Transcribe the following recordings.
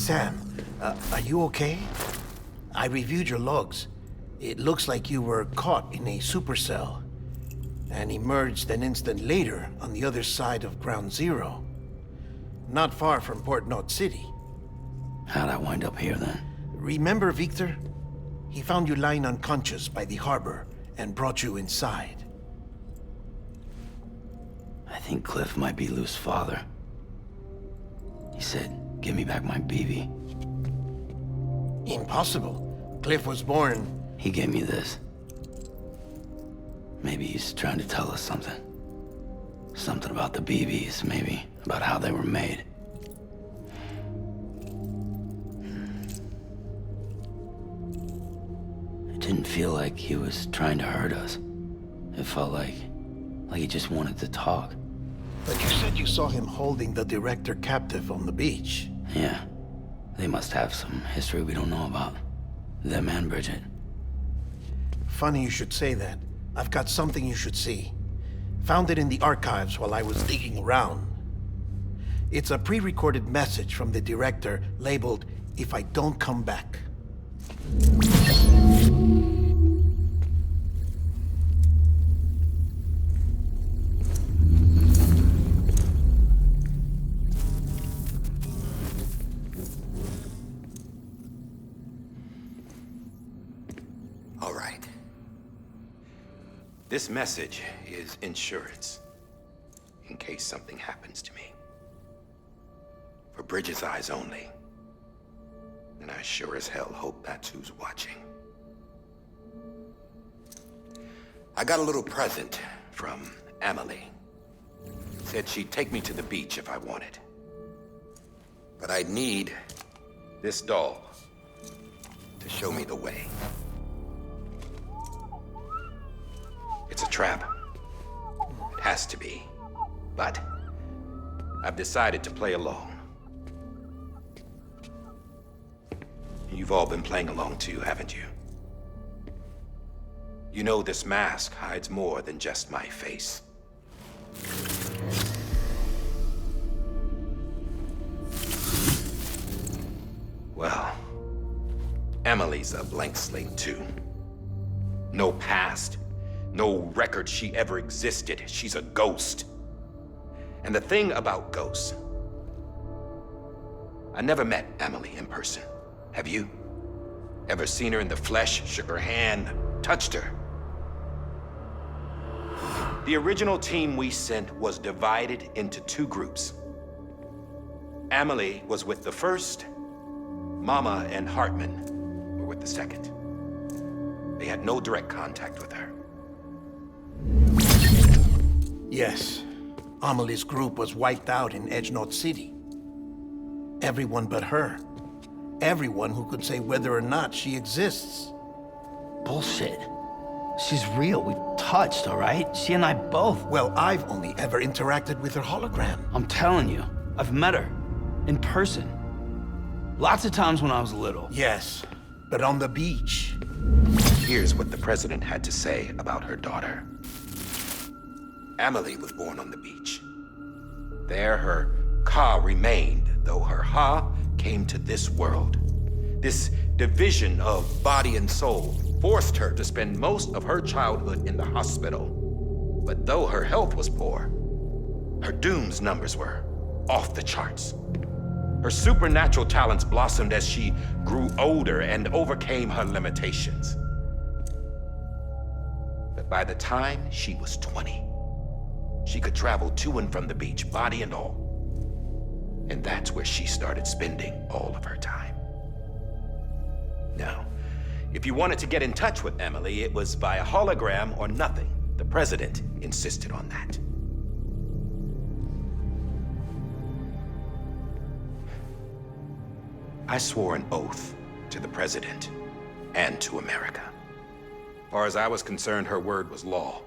Sam, are you okay? I reviewed your logs. It looks like you were caught in a supercell and emerged an instant later on the other side of Ground Zero. Not far from Port Knot City. How'd I wind up here then? Remember Victor? He found you lying unconscious by the harbor and brought you inside. I think Cliff might be Lou's father. He said, give me back my BB. Impossible. Cliff was born... He gave me this. Maybe he's trying to tell us something. Something about the BBs, maybe. About how they were made. It didn't feel like he was trying to hurt us. It felt like he just wanted to talk. But you said you saw him holding the director captive on the beach. Yeah. They must have some history we don't know about. Them and Bridget. Funny you should say that. I've got something you should see. Found it in the archives while I was digging around. It's a pre-recorded message from the director labeled, "If I don't come back." All right. This message is insurance, in case something happens to me. For Bridget's eyes only. And I sure as hell hope that's who's watching. I got a little present from Emily. Said she'd take me to the beach if I wanted. But I'd need this doll to show me the way. It's a trap. It has to be. But I've decided to play along. You've all been playing along too, haven't you? You know this mask hides more than just my face. Well, Emily's a blank slate too. No past. No record she ever existed. She's a ghost. And the thing about ghosts, I never met Emily in person. Have you? Ever seen her in the flesh, shook her hand, touched her? The original team we sent was divided into two groups. Emily was with the first. Mama and Hartman were with the second. They had no direct contact with her. Yes. Amelie's group was wiped out in Edge Knot City. Everyone but her. Everyone who could say whether or not she exists. Bullshit. She's real. We've touched, all right? She and I both. Well, I've only ever interacted with her hologram. I'm telling you, I've met her. In person. Lots of times when I was little. Yes, but on the beach. Here's what the president had to say about her daughter. Emily was born on the beach. There her Ka remained, though her Ha came to this world. This division of body and soul forced her to spend most of her childhood in the hospital. But though her health was poor, her Doom's numbers were off the charts. Her supernatural talents blossomed as she grew older and overcame her limitations. But by the time she was 20, she could travel to and from the beach, body and all. And that's where she started spending all of her time. Now, if you wanted to get in touch with Emily, it was via hologram or nothing. The president insisted on that. I swore an oath to the president and to America. As far as I was concerned, her word was law.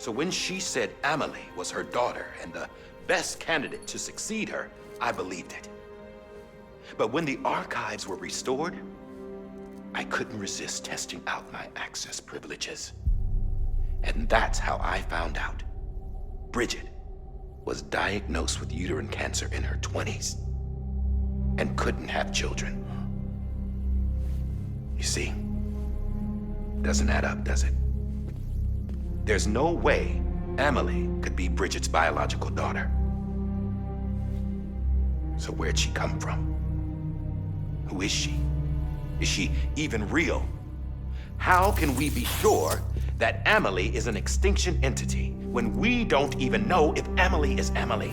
So when she said Emily was her daughter and the best candidate to succeed her, I believed it. But when the archives were restored, I couldn't resist testing out my access privileges. And that's how I found out Bridget was diagnosed with uterine cancer in her 20s. and couldn't have children. You see, doesn't add up, does it? There's no way Amelie could be Bridget's biological daughter. So where'd she come from? Who is she? Is she even real? How can we be sure that Amelie is an extinction entity when we don't even know if Amelie is Amelie?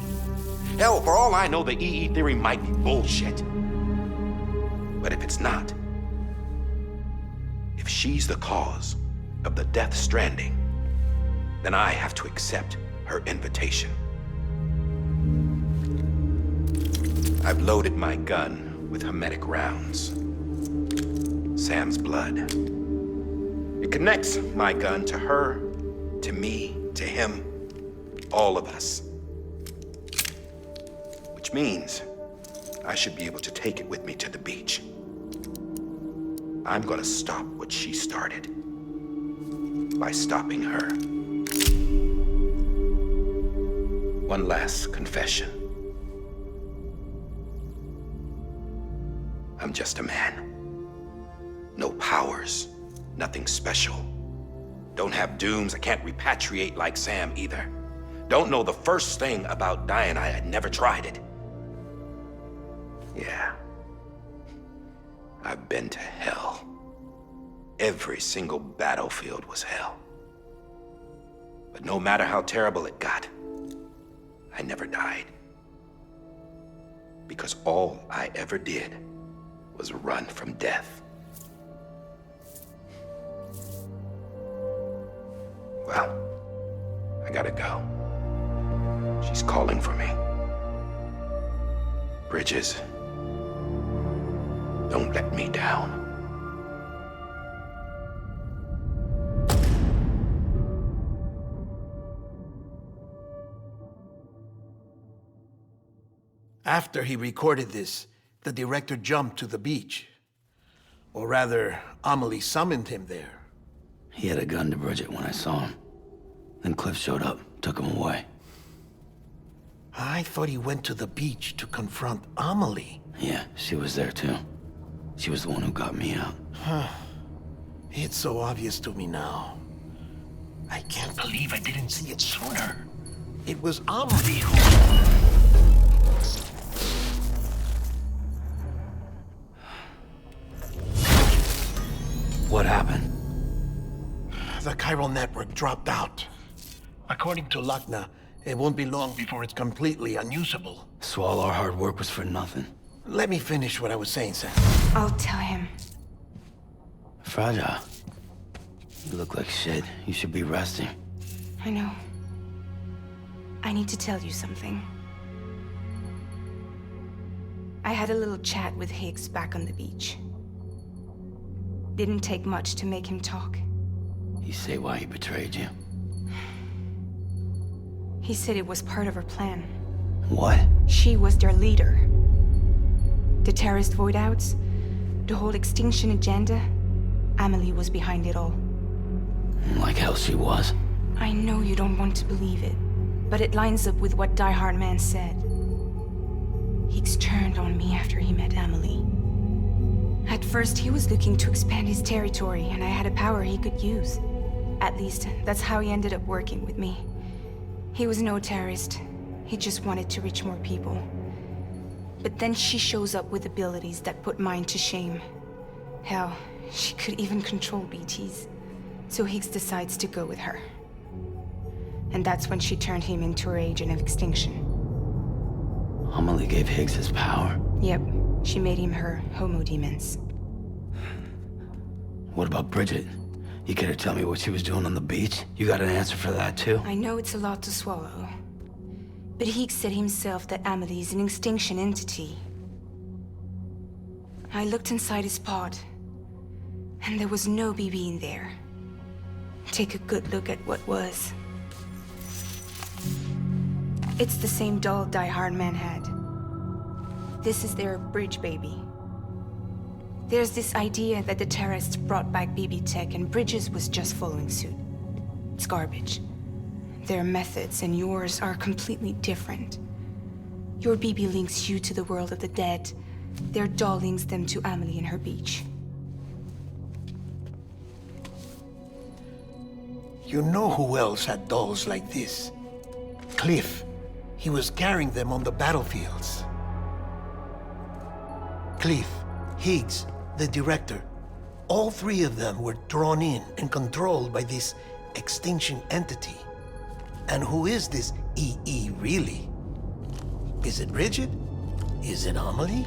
Hell, for all I know, the EE theory might be bullshit. But if it's not, if she's the cause of the death stranding, then I have to accept her invitation. I've loaded my gun with hermetic rounds. Sam's blood. It connects my gun to her, to me, to him, all of us. Which means I should be able to take it with me to the beach. I'm gonna stop what she started by stopping her. One last confession. I'm just a man. No powers, nothing special. Don't have dooms, I can't repatriate like Sam either. Don't know the first thing about dying, I had never tried it. Yeah. I've been to hell. Every single battlefield was hell. But no matter how terrible it got, I never died. Because all I ever did was run from death. Well, I gotta go. She's calling for me. Bridges, don't let me down. After he recorded this, the director jumped to the beach. Or rather, Amelie summoned him there. He had a gun to Bridget when I saw him. Then Cliff showed up, took him away. I thought he went to the beach to confront Amelie. Yeah, she was there too. She was the one who got me out. It's so obvious to me now. I can't believe I didn't see it sooner. It was Amelie who... What happened? The chiral network dropped out. According to Luckna, it won't be long before it's completely unusable. So all our hard work was for nothing. Let me finish what I was saying, Sam. I'll tell him. Fragile. You look like shit. You should be resting. I know. I need to tell you something. I had a little chat with Higgs back on the beach. Didn't take much to make him talk. You say why he betrayed you? He said it was part of her plan. What? She was their leader. The terrorist voidouts, the whole extinction agenda, Amelie was behind it all. Like hell she was. I know you don't want to believe it, but it lines up with what Die Hard Man said. Higgs turned on me after he met Amelie. At first, he was looking to expand his territory, and I had a power he could use. At least, that's how he ended up working with me. He was no terrorist. He just wanted to reach more people. But then she shows up with abilities that put mine to shame. Hell, she could even control BTs. So Higgs decides to go with her. And that's when she turned him into her agent of extinction. Amelie gave Higgs his power. Yep, she made him her Homo Demens. What about Bridget? You care to tell me what she was doing on the beach? You got an answer for that too? I know it's a lot to swallow. But Higgs said himself that Amelie is an extinction entity. I looked inside his pod, and there was no BB in there. Take a good look at what was. It's the same doll Die Hard Man had. This is their bridge baby. There's this idea that the terrorists brought back BB tech and Bridges was just following suit. It's garbage. Their methods and yours are completely different. Your BB links you to the world of the dead, Their doll links them to Amelie and her beach. You know who else had dolls like this? Cliff. He was carrying them on the battlefields. Cliff, Higgs, the director. All three of them were drawn in and controlled by this extinction entity. And who is this EE really? Is it Bridget? Is it Amelie?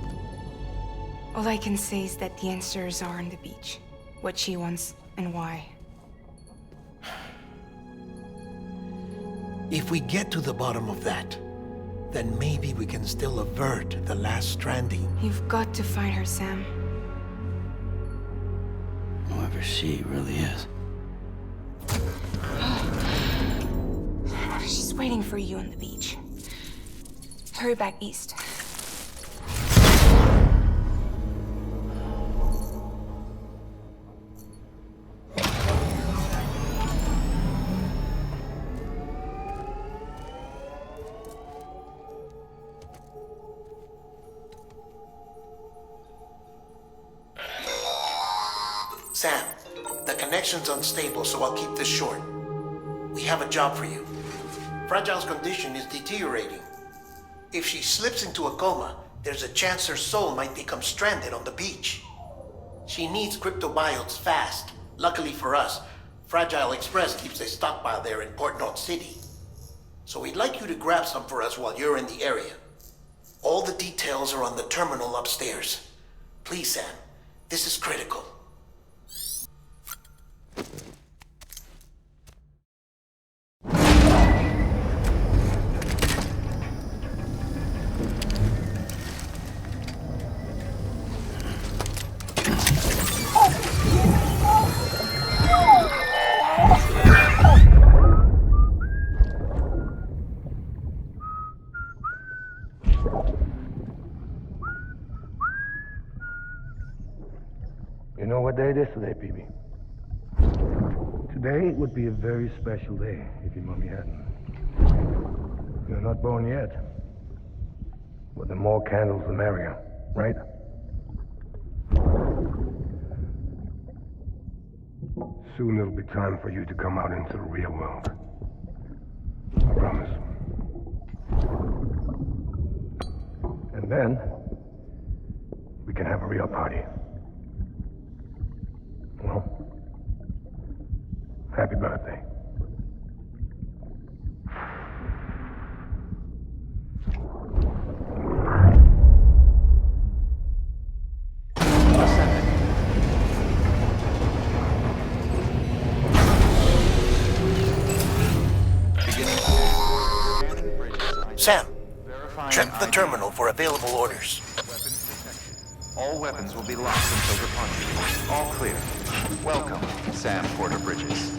All I can say is that the answers are on the beach. What she wants and why. If we get to the bottom of that, then maybe we can still avert the last stranding. You've got to find her, Sam. Whoever she really is. She's waiting for you on the beach. Hurry back east. Sam, the connection's unstable, so I'll keep this short. We have a job for you. Fragile's condition is deteriorating. If she slips into a coma, there's a chance her soul might become stranded on the beach. She needs cryptobiotes fast. Luckily for us, Fragile Express keeps a stockpile there in Port North City. So we'd like you to grab some for us while you're in the area. All the details are on the terminal upstairs. Please, Sam, this is critical. You know what day it is today, PB? Today would be a very special day if your mommy hadn't. You're not born yet. But the more candles, the merrier, right? Soon it'll be time for you to come out into the real world. I promise. And then, we can have a real party. Well, happy birthday. Sam, check the terminal for available orders. All weapons will be locked until departure. All clear. Welcome, Sam Porter Bridges.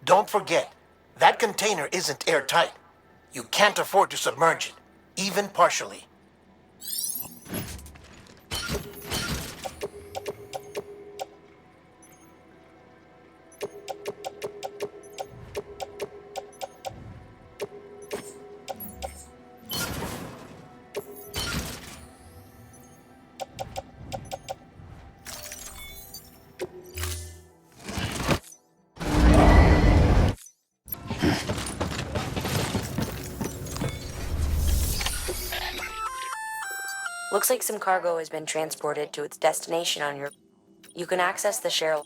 Don't forget, that container isn't airtight. You can't afford to submerge it, even partially. Looks like some cargo has been transported to its destination on your... You can access the share...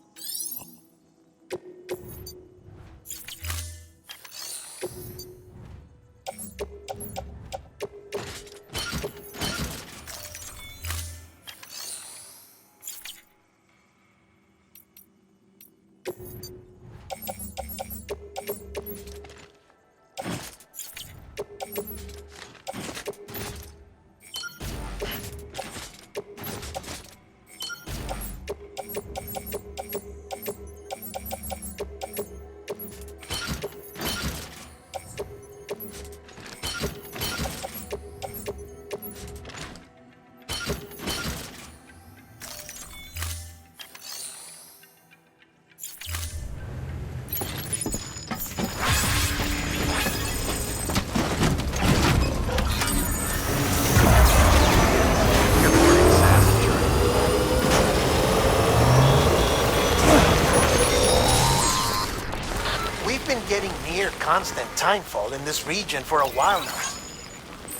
constant timefall in this region for a while now.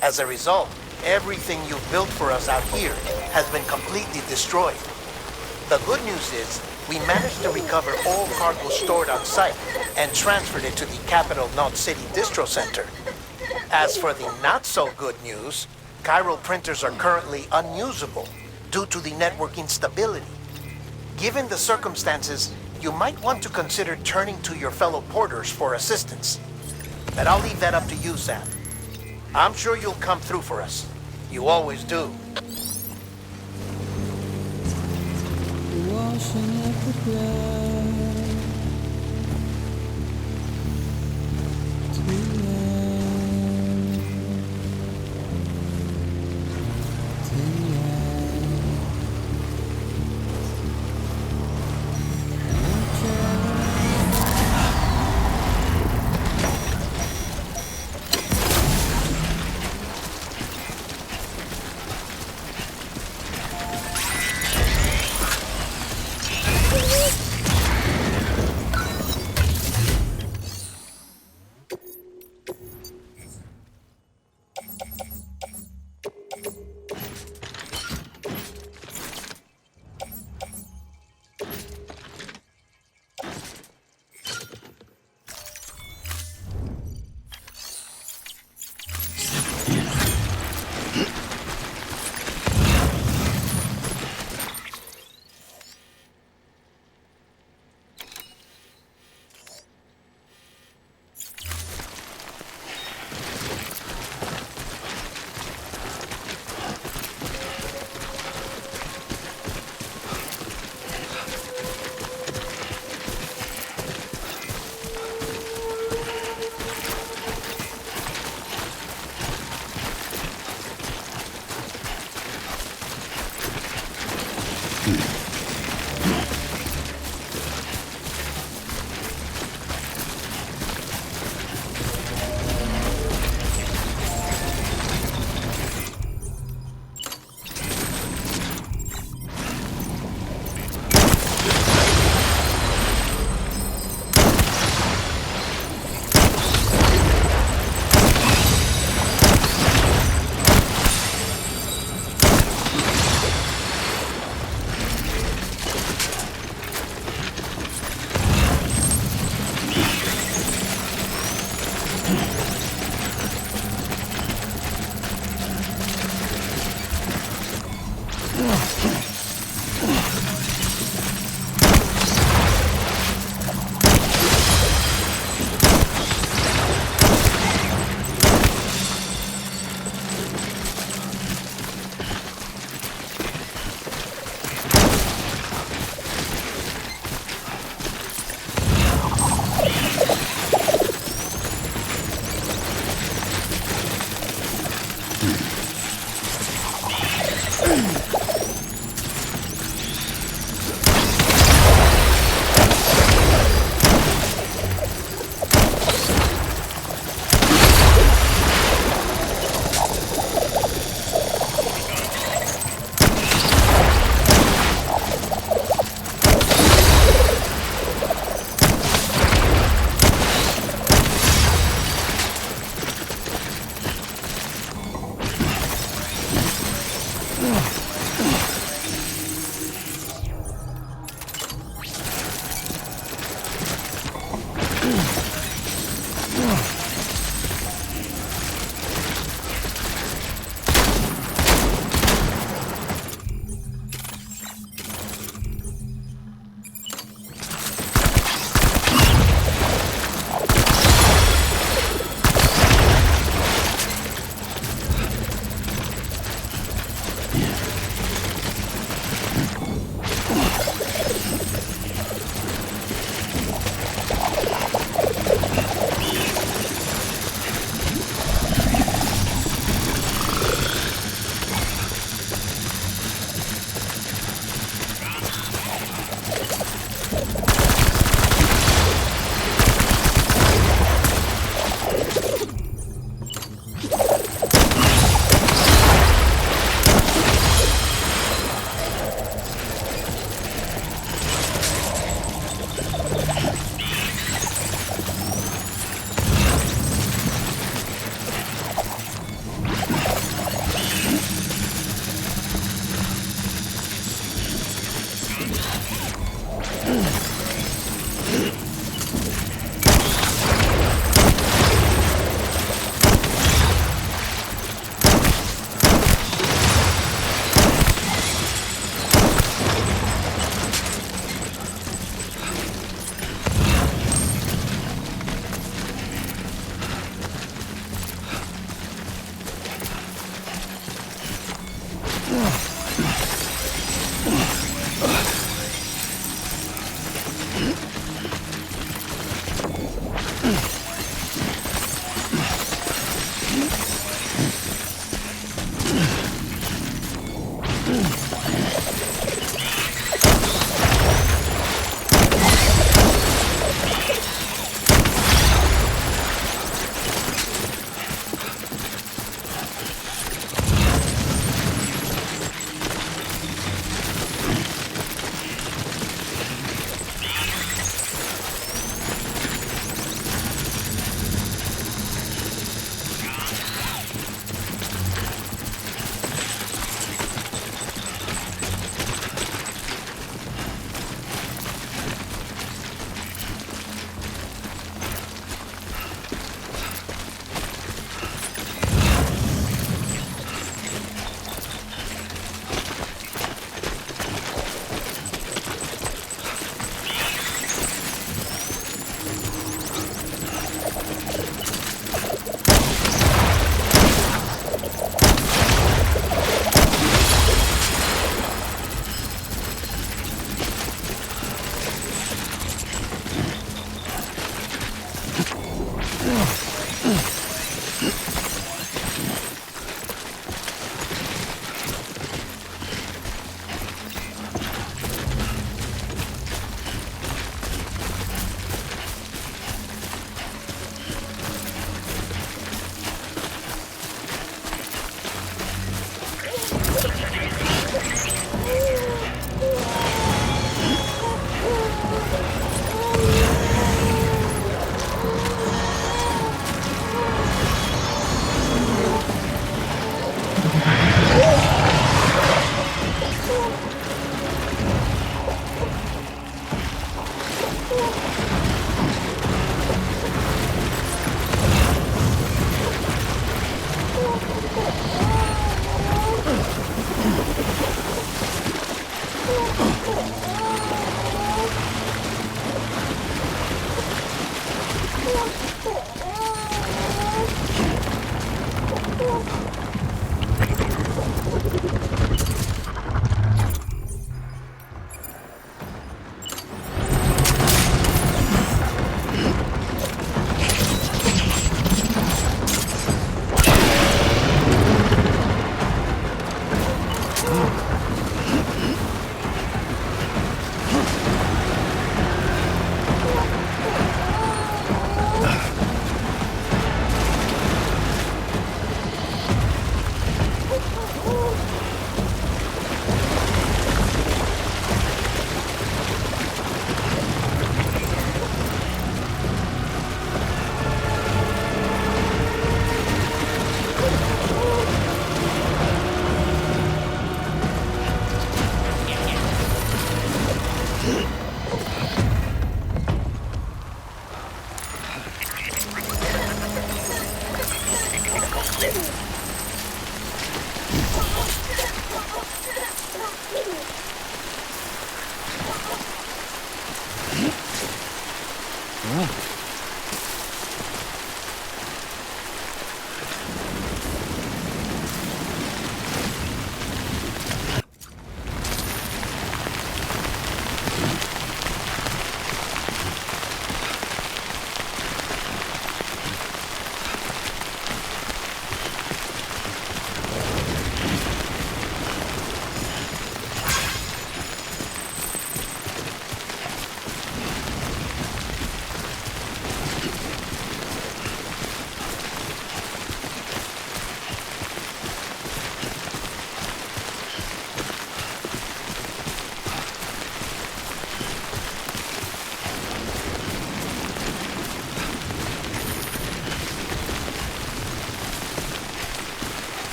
As a result, everything you've built for us out here has been completely destroyed. The good news is, we managed to recover all cargo stored on site and transferred it to the Capital Knot City Distro Center. As for the not-so-good news, chiral printers are currently unusable due to the network instability. Given the circumstances, you might want to consider turning to your fellow porters for assistance. But I'll leave that up to you, Sam. I'm sure you'll come through for us. You always do. Washing up the blood to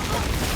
Huh?